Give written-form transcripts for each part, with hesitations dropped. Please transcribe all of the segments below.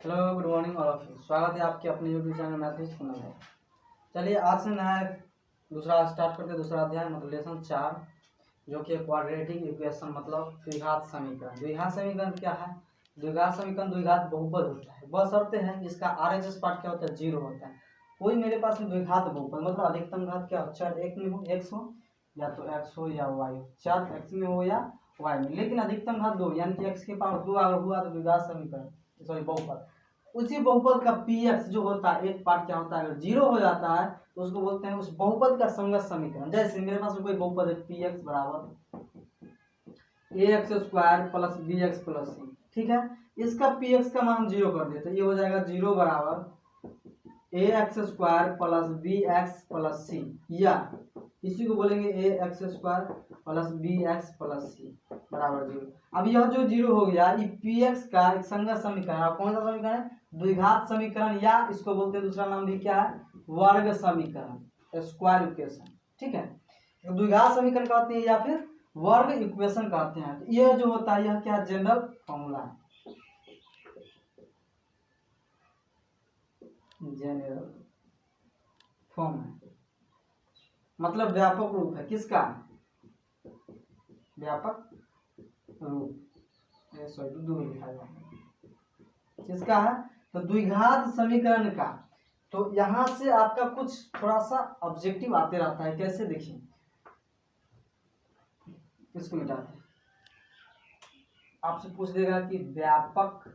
Hello good morning all of you. स्वागत है आपके अपने यूट्यूब चैनल मैथमेटिक्स कुनल में। चलिए आज से नया दूसरा स्टार्ट करते हैं, दूसरा अध्याय मतलब लेसन 4 जो कि क्वाड्रेटिक इक्वेशन मतलब द्विघात समीकरण। द्विघात समीकरण क्या है? द्विघात समीकरण द्विघात बहुपद होता है, बशर्ते है इसका आरएचएस पार्ट क्या होता है, 0 होता है। कोई मेरे पास में द्विघात बहुपद मतलब अधिकतम घात क्या हो, चार एक में हो, एक्स हो या तो एक्स हो या वाई हो, चार एक्स में हो या वाई में, लेकिन अधिकतम घात 2 यानी कि एक्स के पावर 2 अगर हुआ तो द्विघात समीकरण सॉरी बहुपद। उसी बहुपद का पी एक्स जो होता है एक पार्ट क्या होता है, अगर 0 हो जाता है तो उसको बोलते हैं उस बहुपद का संगत समीकरण। जैसे मेरे पास में कोई बहुपद है पी एक्स बराबर a x square plus b x plus c, ठीक है। इसका पी एक्स का मान 0 कर देते, ये हो जाएगा 0 बराबर a x square plus b x plus c, या इसी को बोलेंगे a x square plus b x plus c बराबर 0। अब यह जो 0 हो गया ये पी एक्स का एक संगत समीकरण। अब कौन सा समीकरण है? द्विघात समीकरण, या इसको बोलते हैं दूसरा नाम भी क्या है, वर्ग समीकरण, स्क्वायर इक्वेशन, ठीक है। द्विघात समीकरण कहते हैं या फिर वर्ग इक्वेशन कहते हैं। तो यह जो होता है यह क्या जनरल फॉर्मूला है, जनरल फॉर्म है, मतलब व्यापक रूप है। किसका? व्यापक रूप, सॉरी दूर लिखा जाए किसका है, तो द्विघात समीकरण का। तो यहां से आपका कुछ थोड़ा सा ऑब्जेक्टिव आते रहता है, कैसे देखिए, इसको मिटाते हैं। आपसे पूछ देगा कि व्यापक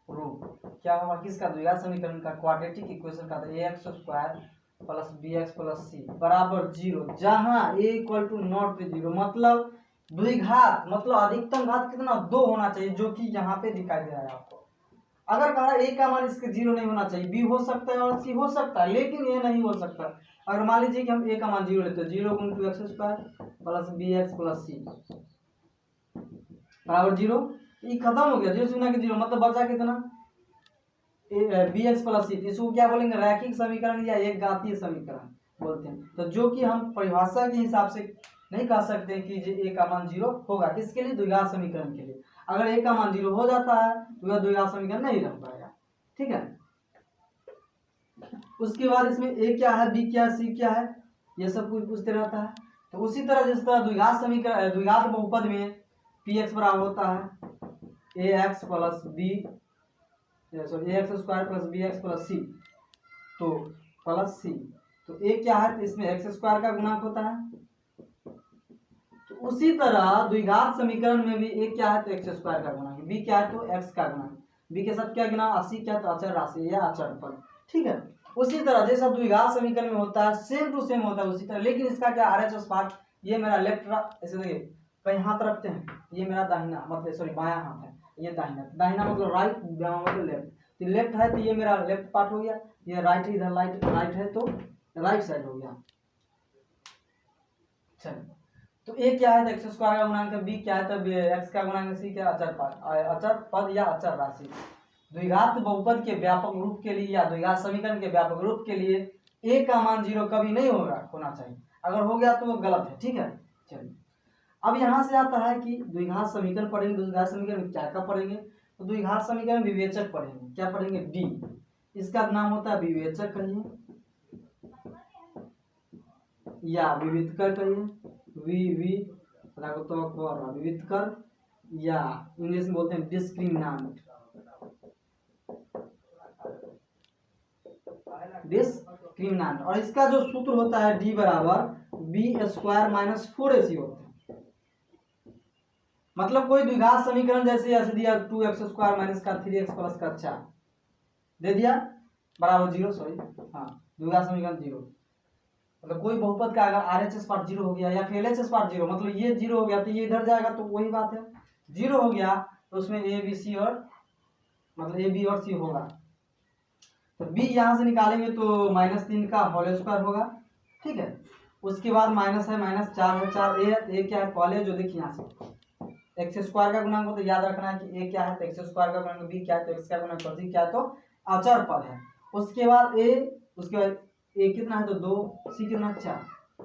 रूप क्या होगा किसका, द्विघात समीकरण का, क्वाड्रेटिक इक्वेशन का, a x square plus b x plus c बराबर 0, जहां ए इक्वल टू नॉट 0, मतलब द्विघात मतलब अधिकतम घात कितना 2 होना चाहिए, जो कि यहाँ पे दिखाई दे रहा है आपको। अगर कहा ए का मान इसके 0 नहीं होना चाहिए, बी हो सकता है और सी हो सकता है, लेकिन ये नहीं हो सकता। अगर मान लीजिए कि हम ए का मान 0 लेते हैं, 0 गुण 2 x square plus b x plus c बराबर 0, ये खत्म हो गया, 0 से गुना के 0 मतलब बचा कितना, बी एक्स प्लस सी। इसको क्या बोलेंगे, रैखिक समीकरण या एक घातीय समीकरण बोलते हैं। तो जो कि हम परिभाषा के हिसाब से नहीं कह सकते कि ए का मान 0 होगा, किसके लिए, द्विघात समीकरण के लिए। अगर ए का मान 0 हो जाता है तो यह द्विघात समीकरण नहीं रह पाएगा, ठीक है। उसके बाद इसमें ए क्या है, बी क्या है, सी क्या है, ये सब कुछ पूछते रहता है। तो उसी तरह जिस तरह द्विघात समीकरण द्विघात बहुपद में पी एक्स बराबर होता है a x plus b sorry a x square plus b x plus c, तो प्लस सी, तो ए क्या है, तो इसमें एक्स स्क्वायर का गुणक होता है। तो उसी तरह द्विघात समीकरण में भी ए क्या है, तो एक्स स्क्वायर का गुणक, बी क्या है, तो एक्स का गुणक, बी के साथ क्या गिना, अस्सी क्या, तो अचर राशि या अचर पद, ठीक है। उसी तरह जैसा द्विघात समीकरण में होता है सेम टू सेम होता है उसी तरह, लेकिन इसका क्या आरएचएस पार्ट, ये मेरा लेफ्ट, ऐसे देखिए कहीं हाथ रखते हैं, ये मेरा दाहिना मतलब सॉरी बायां हाथ है, ये दाहिना, दाहिना मतलब राइट, बायां मतलब लेफ्ट। तो लेफ्ट है तो ये मेरा लेफ्ट पार्ट हो गया, ये राइट इधर राइट है तो राइट साइड हो गया। चलिए, तो ए क्या है, तो एक्स स्क्वायर का गुणांक, बी क्या है, तो एक्स का गुणांक, सी क्या, अचर पद या अचर राशि। द्विघात बहुपद के व्यापक रूप के लिए या द्विघात समीकरण के व्यापक रूप के लिए ए का मान 0 कभी नहीं होना चाहिए, अगर हो गया तो वो गलत है, ठीक है। चलिए, अब यहां से आता है कि द्विघात समीकरण पढ़ेंगे। द्विघात समीकरण में क्या क्या पढ़ेंगे, तो द्विघात समीकरण विवेचक पढ़ेंगे। क्या पढ़ेंगे, डी, इसका नाम होता है विवेचक कहिए या विविधकर कहिए, विविधकर, या इंग्लिश में बोलते हैं डिस्क्रिमिनेंट, डिस्क्रिमिनेंट। और इसका जो सूत्र होता है डी बराबर बी स्क्वायर माइनस 4ac होता है। मतलब कोई द्विघात समीकरण जैसे ऐसे दिया 2x स्क्वायर माइनस का 3x प्लस का 4 दे दिया बराबर 0, सॉरी हाँ द्विघात समीकरण 0, मतलब कोई बहुपद का अगर आरएचएस पार्ट 0 हो गया या फिर एलएचएस पार्ट 0, मतलब ये 0 हो गया तो ये इधर जाएगा, तो वही बात है, 0 हो गया तो उसमें ए बी सी और मतलब ए बी और सी होगा। तो बी यहां से निकालेंगे तो -3 का होल स्क्वायर होगा, ठीक है। उसके बाद माइनस है, -4 है, 4 ए है, तो ए क्या है, कॉलेज, जो देखिए यहाँ से एक्स स्क्वायर का गुणांक हो तो याद रखना है कि ए क्या है, तो एक्स स्क्वायर का गुणांक, बी क्या है, तो एक्स का गुणांक, सी क्या है, तो अचर पद है। उसके बाद ए, उसके बाद ए कितना है, तो 2, सी कितना, 4।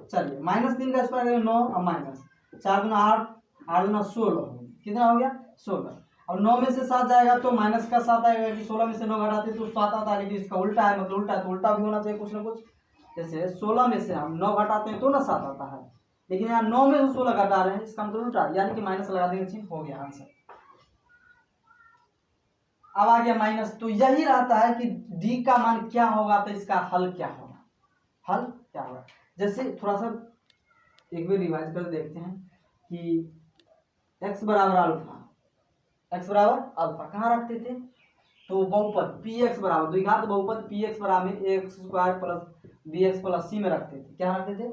चलिए, -3 का स्क्वायर 9 और माइनस 4 गुना 8, 8 गुना 16, कितना हो गया, 16। अब 9 में से 7 जाएगा तो माइनस का 7 आएगा, कि 16 में से 9 घटाते तो 7 आता है, लेकिन इसका उल्टा है, मतलब उल्टा है तो उल्टा भी होना चाहिए कुछ ना कुछ। जैसे 16 में से हम 9 घटाते हैं तो ना 7 आता है, लेकिन यहाँ 9 में से 16 घटा रहे हैं, इसका मतलब उल्टा, यानी कि माइनस लगा देंगे, चीज हो गया आंसर। अब आ गया माइनस, तो यही रहता है कि डी का मान क्या होगा तो इसका हल क्या होगा, हल क्या होगा। जैसे थोड़ा सा एक बार रिवाइज कर देखते हैं कि x बराबर अल्फा, x बराबर अल्फा कहाँ रखते थे, तो बहुपद px बराबर द्विघात बहुपद px बराबर ax square plus bx plus c में रखते थे। क्या रखते थे,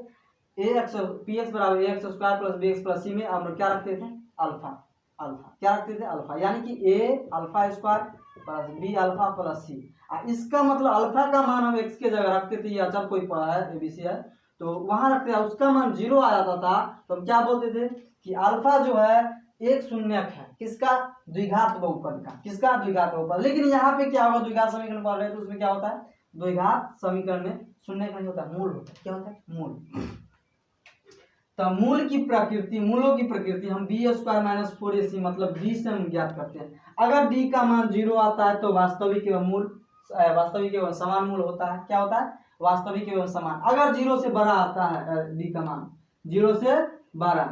ax px बराबर ax square plus bx plus c में हम क्या रखते थे, अल्फा, अल्फा क्या रखते थे, अल्फा, यानी कि a alpha square plus b alpha plus c। इसका मतलब अल्फा का मान हम x के जगह रखते थे, ये अचर कोई पड़ा है एबीसी है तो वहां रखते हैं, उसका मान 0 आ जाता था, तो हम क्या बोलते थे कि अल्फा जो है एक शून्यक है, किसका, द्विघात बहुपद का, किसका, द्विघात बहुपद। लेकिन यहाँ पे क्या होगा, द्विघात समीकरण पढ़ रहे हैं तो उसमें क्या होता है, द्विघात समीकरण में शून्यक नहीं होता, मूल होता है। क्या होता है, मूल। तो मूल की प्रकृति, मूलों की प्रकृति हम बी स्क्वायर माइनस 4ac मतलब डी से हम ज्ञात करते हैं। अगर डी का मान 0 आता है तो वास्तविक एवं मूल, वास्तविक एवं समान मूल होता है। क्या होता है, वास्तविक एवं समान। अगर 0 से बड़ा आता है, डी का मान 0 से बड़ा,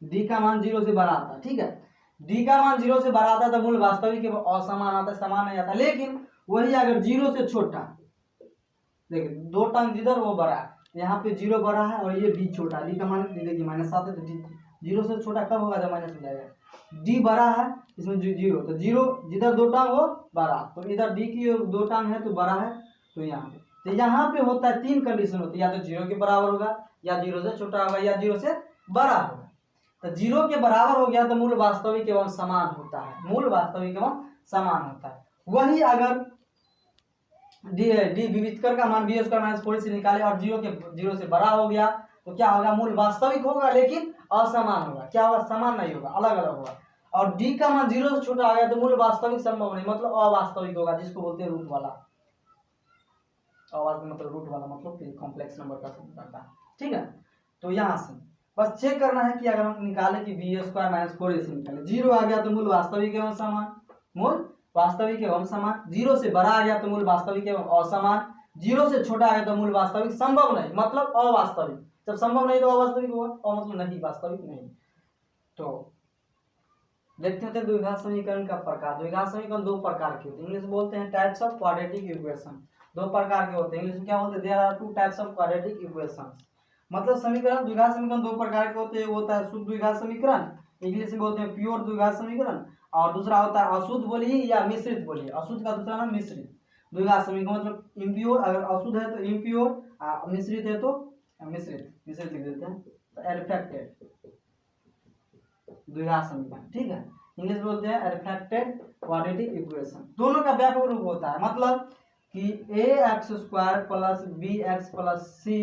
डी का मान 0 से बड़ा आता है, ठीक है, डी का मान 0 से बड़ा आता है तो मूल वास्तविक एवं असमान आता है, समान नहीं आता। लेकिन वही अगर 0 से छोटा, देखिए 2 टर्म जिधर वो बड़ा है, यहाँ पे 0 बड़ा है और ये डी छोटा, डी का मान देखिए -7 है, तो डी 0 से छोटा कब होगा, जब माइनस हो जाएगा। डी बड़ा है, इसमें 0, तो 0 जिधर 2 टर्म वो बड़ा, तो इधर डी की 2 टर्म है तो बड़ा है, तो यहाँ पे, तो यहाँ पे होता है 3 कंडीशन होती है, या तो 0 के बराबर होगा, या 0 से छोटा होगा, या 0 से बड़ा होगा। तो 0 के बराबर हो गया तो मूल वास्तविक एवं समान होता है, मूल वास्तविक एवं समान होता है। वही अगर डी विविधकर का मान बी स्क्वायर माइनस 4 से निकाले और 0 से बड़ा हो गया तो क्या होगा, मूल वास्तविक होगा लेकिन असमान होगा। क्या होगा, समान नहीं होगा, अलग अलग होगा। और डी का मान 0 से छोटा आ गया तो मूल वास्तविक संभव नहीं, मतलब अवास्तविक होगा, जिसको बोलते हैं रूट वाला। अवास्तविक मतलब रूट वाला, मतलब कॉम्प्लेक्स नंबर का शब्द करता है, ठीक है। तो यहाँ से बस चेक करना है कि अगर हम निकाले कि बी स्क्वायर माइनस 4ac निकाले, 0 आ गया तो मूल वास्तविक एवं समान, मूल वास्तविक एवं समान। 0 से बड़ा आ गया तो मूल वास्तविक एवं असमान। 0 से छोटा आ गया तो मूल वास्तविक संभव नहीं, मतलब अवास्तविक। जब संभव नहीं तो अवास्तविक होगा, और मतलब नहीं, वास्तविक नहीं। तो देखते हैं द्विघात समीकरण का प्रकार। द्विघात समीकरण 2 प्रकार के होते हैं, इंग्लिश बोलते हैं टाइप्स ऑफ क्वाड्रेटिक इक्वेशन। 2 प्रकार के होते हैं, इंग्लिश में क्या बोलते हैं, there are 2 types of quadratic equations. मतलब समीकरण, द्विघात समीकरण 2 प्रकार के होते हैं। वो होता है शुद्ध द्विघात समीकरण, इंग्लिश में बोलते हैं प्योर द्विघात समीकरण, और दूसरा होता है अशुद्ध बोलिए या मिश्रित बोलिए, अशुद्ध का दूसरा नाम मिश्रित द्विघात समीकरण, मतलब इम्प्योर, अगर अशुद्ध है तो इम्प्योर, मिश्रित है तो मिश्रित, मिश्रित लिख देते हैं, तो रिफ्लेक्टेड द्विघात समीकरण, ठीक है। इंग्लिश बोलते हैं रिफ्लेक्टेड क्वाड्रेटिक इक्वेशन। दोनों का व्यापक रूप होता है, मतलब कि ax square plus bx plus c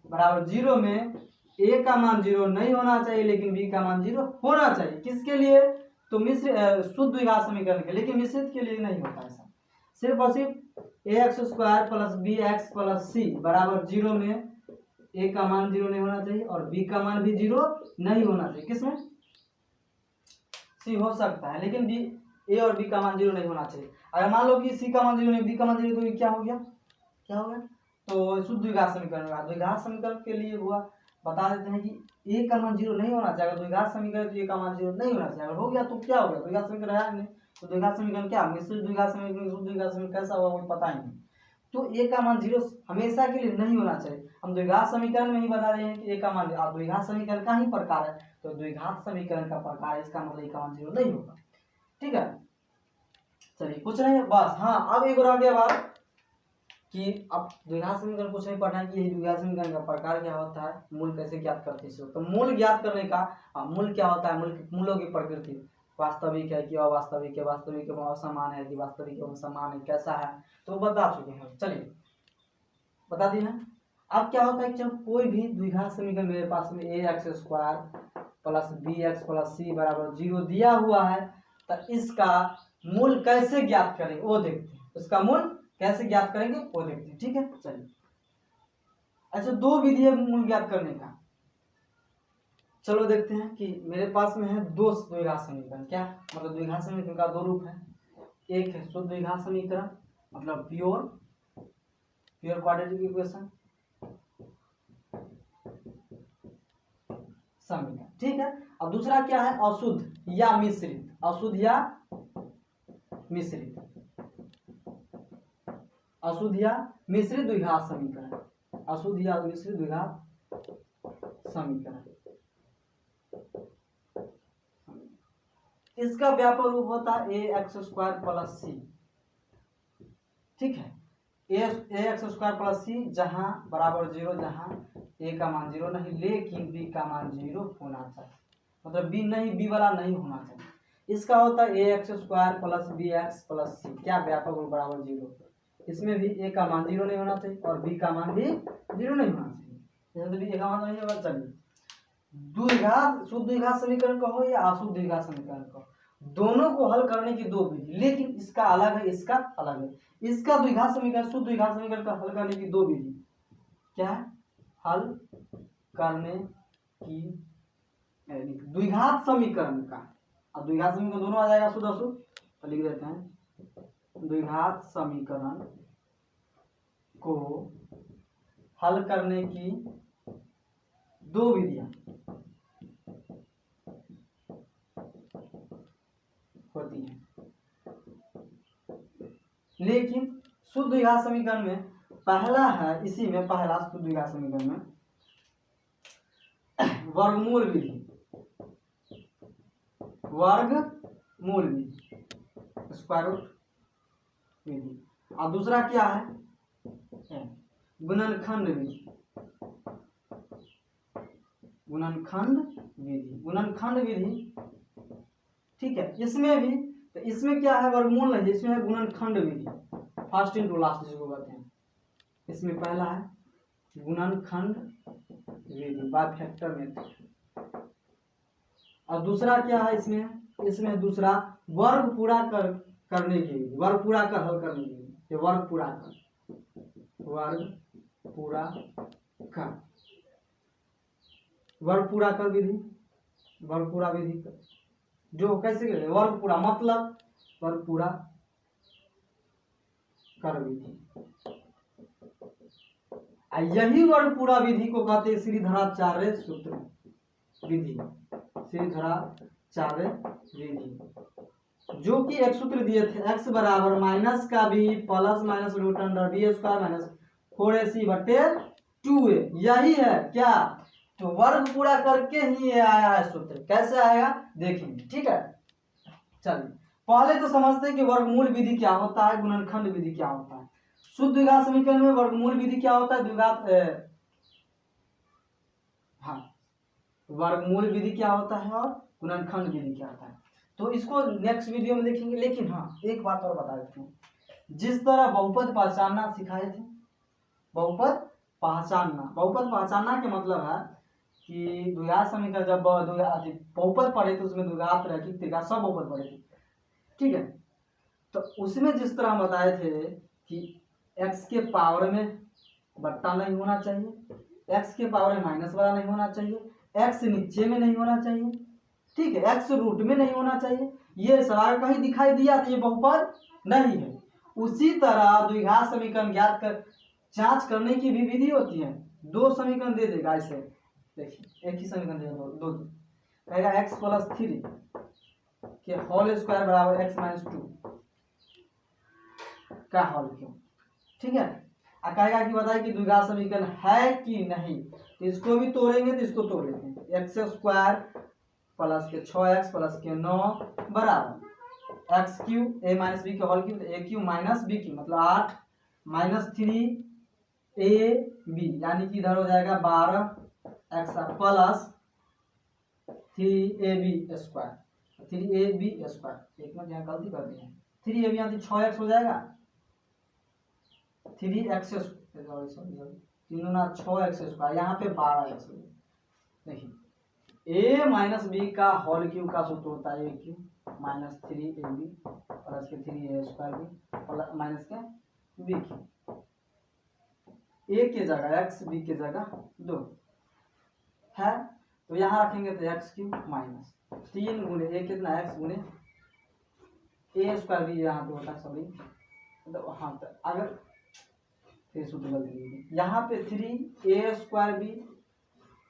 बराबर 0 में a का मान 0 नहीं होना चाहिए लेकिन b का मान 0 होना चाहिए। किसके लिए, तो मिश्र शुद्ध द्विघात समीकरण के, लेकिन मिश्रित के लिए नहीं होता ऐसा। सिर्फ और सिर्फ ax square plus bx plus c बराबर 0 में a का मान 0 नहीं होना चाहिए और b का मान भी 0 नहीं होना चाहिए। किसमें, सी हो सकता है लेकिन बी, ए और बी का मान 0 नहीं होना चाहिए। अगर मान लो कि सी का मान 0 नहीं, बी का मान 0, तो ये क्या हो गया, क्या हो गया, तो शुद्ध द्विघात समीकरण होगा। द्विघात समीकरण के लिए हुआ, बता देते हैं कि ए का मान 0 नहीं होना चाहिए। अगर द्विघात समीकरण तो ए का मान 0 नहीं होना चाहिए, अगर हो गया तो क्या हो गया, द्विघात समीकरण है नहीं, तो द्विघात समीकरण क्या, मिश्रित द्विघात समीकरण, शुद्ध द्विघात समीकरण कैसा होगा वो पता ही नहीं। तो ए का मान 0 हमेशा के लिए नहीं होना चाहिए। हम द्विघात समीकरण में ही बता रहे हैं कि ए का मान, आप द्विघात समीकरण का ही प्रकार है तो द्विघात समीकरण का प्रकार है, इसका मतलब ए का मान 0 नहीं होगा, ठीक है। चलिए कुछ नहीं बस, हाँ अब एक और आ गया बात कि अब द्विघात समीकरण कुछ नहीं पढ़ना है कि यही द्विघात समीकरण का प्रकार क्या होता है, मूल कैसे ज्ञात करते हैं। तो मूल ज्ञात करने का, मूल क्या होता है, मूलों की प्रकृति, वास्तविक है कि अवास्तविक है, वास्तविक एवं असमान है कि वास्तविक एवं समान है, कैसा है, तो बता चुके हैं। चलिए बता दिए हैं। अब क्या होता है कि जब कोई भी द्विघात समीकरण मेरे पास में ax square plus bx plus c बराबर 0 दिया हुआ है, तो इसका मूल कैसे ज्ञात करेंगे वो देखते हैं। इसका मूल कैसे ज्ञात करेंगे वो देखते हैं, ठीक है। चलिए अच्छा, 2 विधि है मूल ज्ञात करने का। चलो देखते हैं कि मेरे पास में है दो द्विघात समीकरण। क्या मतलब द्विघात समीकरण का दो रूप है। एक है शुद्ध द्विघात समीकरण मतलब प्योर क्वाड्रेटिक इक्वेशन समीकरण, ठीक है। और दूसरा क्या है अशुद्ध या मिश्रित, अशुद्ध या मिश्रित, अशुद्ध या मिश्रित द्विघात समीकरण, अशुद्ध या मिश्रित द्विघात समीकरण। इसका व्यापक रूप होता है a x square plus c, ठीक है। ए एक्स स्क्वायर प्लस सी जहां बराबर 0, जहां ए का मान 0 नहीं लेकिन बी का मान 0 होना चाहिए, मतलब बी नहीं, बी वाला नहीं होना चाहिए। इसका होता है a x square plus b x plus c, क्या व्यापक रूप बराबर 0। इसमें भी ए का मान 0 नहीं होना चाहिए और बी का मान भी 0 नहीं होना चाहिए, जैसे तो बी ए का मान नहीं होगा। चलिए द्विघात शुद्ध द्विघात समीकरण कहो या अशुद्ध द्विघात समीकरण कहो, दोनों को हल करने की दो विधि, लेकिन इसका अलग है, इसका अलग है। इसका द्विघात समीकरण शुद्ध द्विघात समीकरण का हल करने की दो विधि क्या है, हल करने की द्विघात समीकरण का, अब द्विघात समीकरण दोनों आ जाएगा शुद्ध अशुद्ध, तो लिख देते हैं द्विघात समीकरण को हल करने की दो विधियां होती हैं। लेकिन शुद्ध द्विघात समीकरण में पहला है, इसी में पहला शुद्ध द्विघात समीकरण में वर्गमूल विधि, वर्गमूल विधि, स्क्वायर रूट विधि। और दूसरा क्या है गुणनखंड विधि, गुणनखंड विधि, गुणनखंड विधि, ठीक है। इसमें भी तो इसमें क्या है वर्गमूल नहीं, इसमें है गुणनखंड विधि, फर्स्ट इनटू लास्ट जिसको कहते हैं। इसमें पहला है गुणनखंड विधि बाय फैक्टर मेथड, और दूसरा क्या है इसमें दूसरा वर्ग पूरा करने की विधि, वर्ग पूरा कर हल करने की विधि, ये वर्ग पूरा कर, वर्ग पूरा कर, वर्ग पूरा कर विधि, वर्ग पूरा विधि जो कैसे करें, वर्ग पूरा मतलब वर्ग पूरा कर विधि। यही वर्ग पूरा विधि को कहते हैं श्रीधराचार्य सूत्र विधि, श्रीधराचार्य विधि, जो कि एक सूत्र दिए थे x बराबर माइनस का b plus minus root under b square minus 4ac/2a, यही है क्या, तो वर्ग पूरा करके ही ये आया है सूत्र। कैसे आएगा देखेंगे, ठीक है। चलिए पहले तो समझते हैं कि वर्गमूल विधि क्या होता है, गुणनखंड विधि क्या होता है। शुद्ध द्विघात समीकरण में वर्गमूल विधि क्या होता है, द्विघात हाँ वर्गमूल विधि क्या होता है और गुणनखंड विधि क्या होता है, तो इसको नेक्स्ट वीडियो में देखेंगे। लेकिन हाँ एक बात और बता देते हैं, जिस तरह बहुपद पहचानना सिखाए थे, बहुपद पहचानना के मतलब है कि द्विघात समीकरण जब बहुपद पढ़े तो उसमें द्विघात रैखिक त्रिघात सब बहुपद पढ़े थे, ठीक है। तो उसमें जिस तरह हम बताए थे कि x के पावर में बट्टा नहीं होना चाहिए, x के पावर में माइनस वाला नहीं होना चाहिए, x नीचे में नहीं होना चाहिए, ठीक है, x रूट में नहीं होना चाहिए, ये सवाल कहीं दिखाई दिया तो ये बहुपद नहीं है। उसी तरह द्विघात समीकरण ज्ञात कर जांच करने की भी विधि होती है। दो समीकरण दे देगा ऐसे, देखिए एक ही समीकरण देगा, दो कहेगा x प्लस 3 के होल स्क्वायर बराबर x माइनस 2 का होल क्यों, ठीक है। कहेगा कि बताइए कि द्विघात समीकरण है कि नहीं, तो इसको भी तोड़ेंगे तो इसको तोड़ लेते हैं, एक्स स्क्वायर प्लस के 6x प्लस के 9 बराबर x cube a minus b के whole cube, a cube minus b cube मतलब 8 माइनस 3 ए बी, यानी कि इधर हो जाएगा 12x plus 3ab square, 3ab square, एक मिनट यहाँ गलती कर दी है, 3ab यहाँ 6x हो जाएगा, 3x तीनों ना 6x स्क्वायर, यहाँ पे 12x। देखिए a माइनस बी का होल क्यूब का सूत्र होता है ए क्यू माइनस 3ab प्लस के 3a square b plus minus के बी क्यू, ए के जगह x, बी के जगह 2 है। तो यहाँ रखेंगे तो एक्स क्यूब माइनस 3 गुने ए कितना एक्स गुने ए स्क्वायर भी यहाँ पे होता है सॉरी, तो हाँ तो अगर फिर सूत्र बदल दीजिए यहाँ पे 3 ए स्क्वायर बी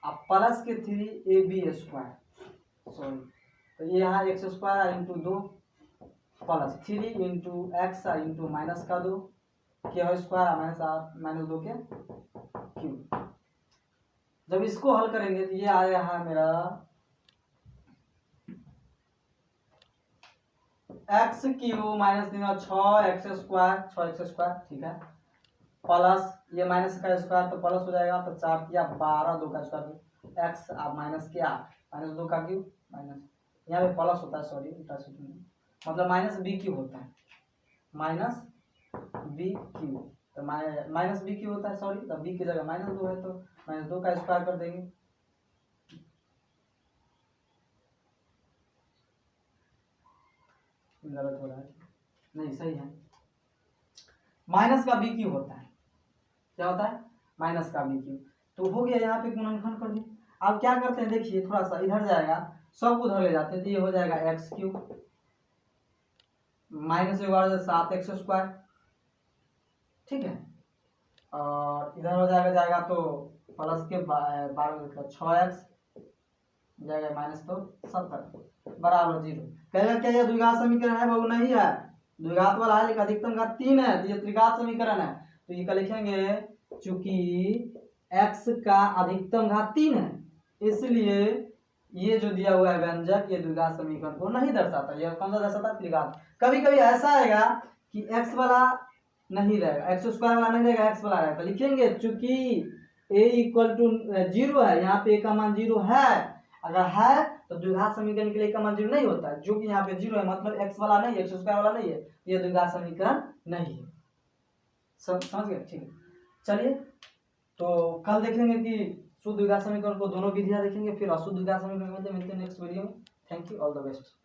अब प्लस के 3 ab स्क्वायर सॉरी, तो ये यहाँ x square into 2 plus 3 into x into minus का 2 के स्क्वायर माइनस 2 के क्यूब। जब इसको हल करेंगे तो ये आया है मेरा x cube minus 6 x square ठीक है, प्लस ये माइनस का स्क्वायर तो प्लस हो जाएगा, तो 4 किया 12 2 का स्क्वायर एक्स अब माइनस किया माइनस 2 का क्यूब माइनस यहाँ पे प्लस होता है सॉरी मतलब माइनस बी क्यूब होता है माइनस बी क्यूब, तो माइनस बी क्यूब होता है सॉरी, तो बी की जगह माइनस 2 है तो माइनस 2 का स्क्वायर कर देंगे, गलत हो रहा है नहीं सही है, माइनस का बी क्यूब होता है, क्या होता है माइनस का बी क्यूब, तो हो गया यहाँ पे गुणनखंड कर दी। अब क्या करते हैं देखिए थोड़ा सा इधर जाएगा सब उधर ले जाते हैं, तो ये हो जाएगा x cube minus 7 x square ठीक है, और इधर हो जाएगा तो प्लस के 12 6 एक्स जाएगा माइनस तो 70 बराबर 0। कहेगा क्या ये द्विघात समीकरण है बाबू? नहीं है, द्विघात वाला है लेकिन अधिकतम घात 3 है, तो ये त्रिघात समीकरण है, तो ये क्या लिखेंगे चूंकि x का अधिकतम घात 3 है इसलिए ये जो दिया हुआ है व्यंजक ये द्विघात समीकरण को नहीं दर्शाता, ये कौन सा दर्शाता है त्रिघात। कभी कभी ऐसा आएगा कि x वाला नहीं रहेगा, एक्स स्क्वायर वाला नहीं रहेगा, एक्स वाला रहेगा, तो लिखेंगे चूंकि a इक्वल टू 0 है, यहाँ पे a का मान 0 है, अगर है तो द्विघात समीकरण के लिए का मान 0 नहीं होता है, जो कि यहाँ पे 0 है मतलब x वाला नहीं है, एक्स स्क्वायर वाला नहीं है, ये द्विघात समीकरण नहीं है। समझ गए? ठीक है, चलिए तो कल देखेंगे कि शुद्ध द्विघात समीकरण को दोनों विधियां देखेंगे, फिर अशुद्ध द्विघात समीकरण मिलते हैं नेक्स्ट वीडियो में। Thank you, all the best.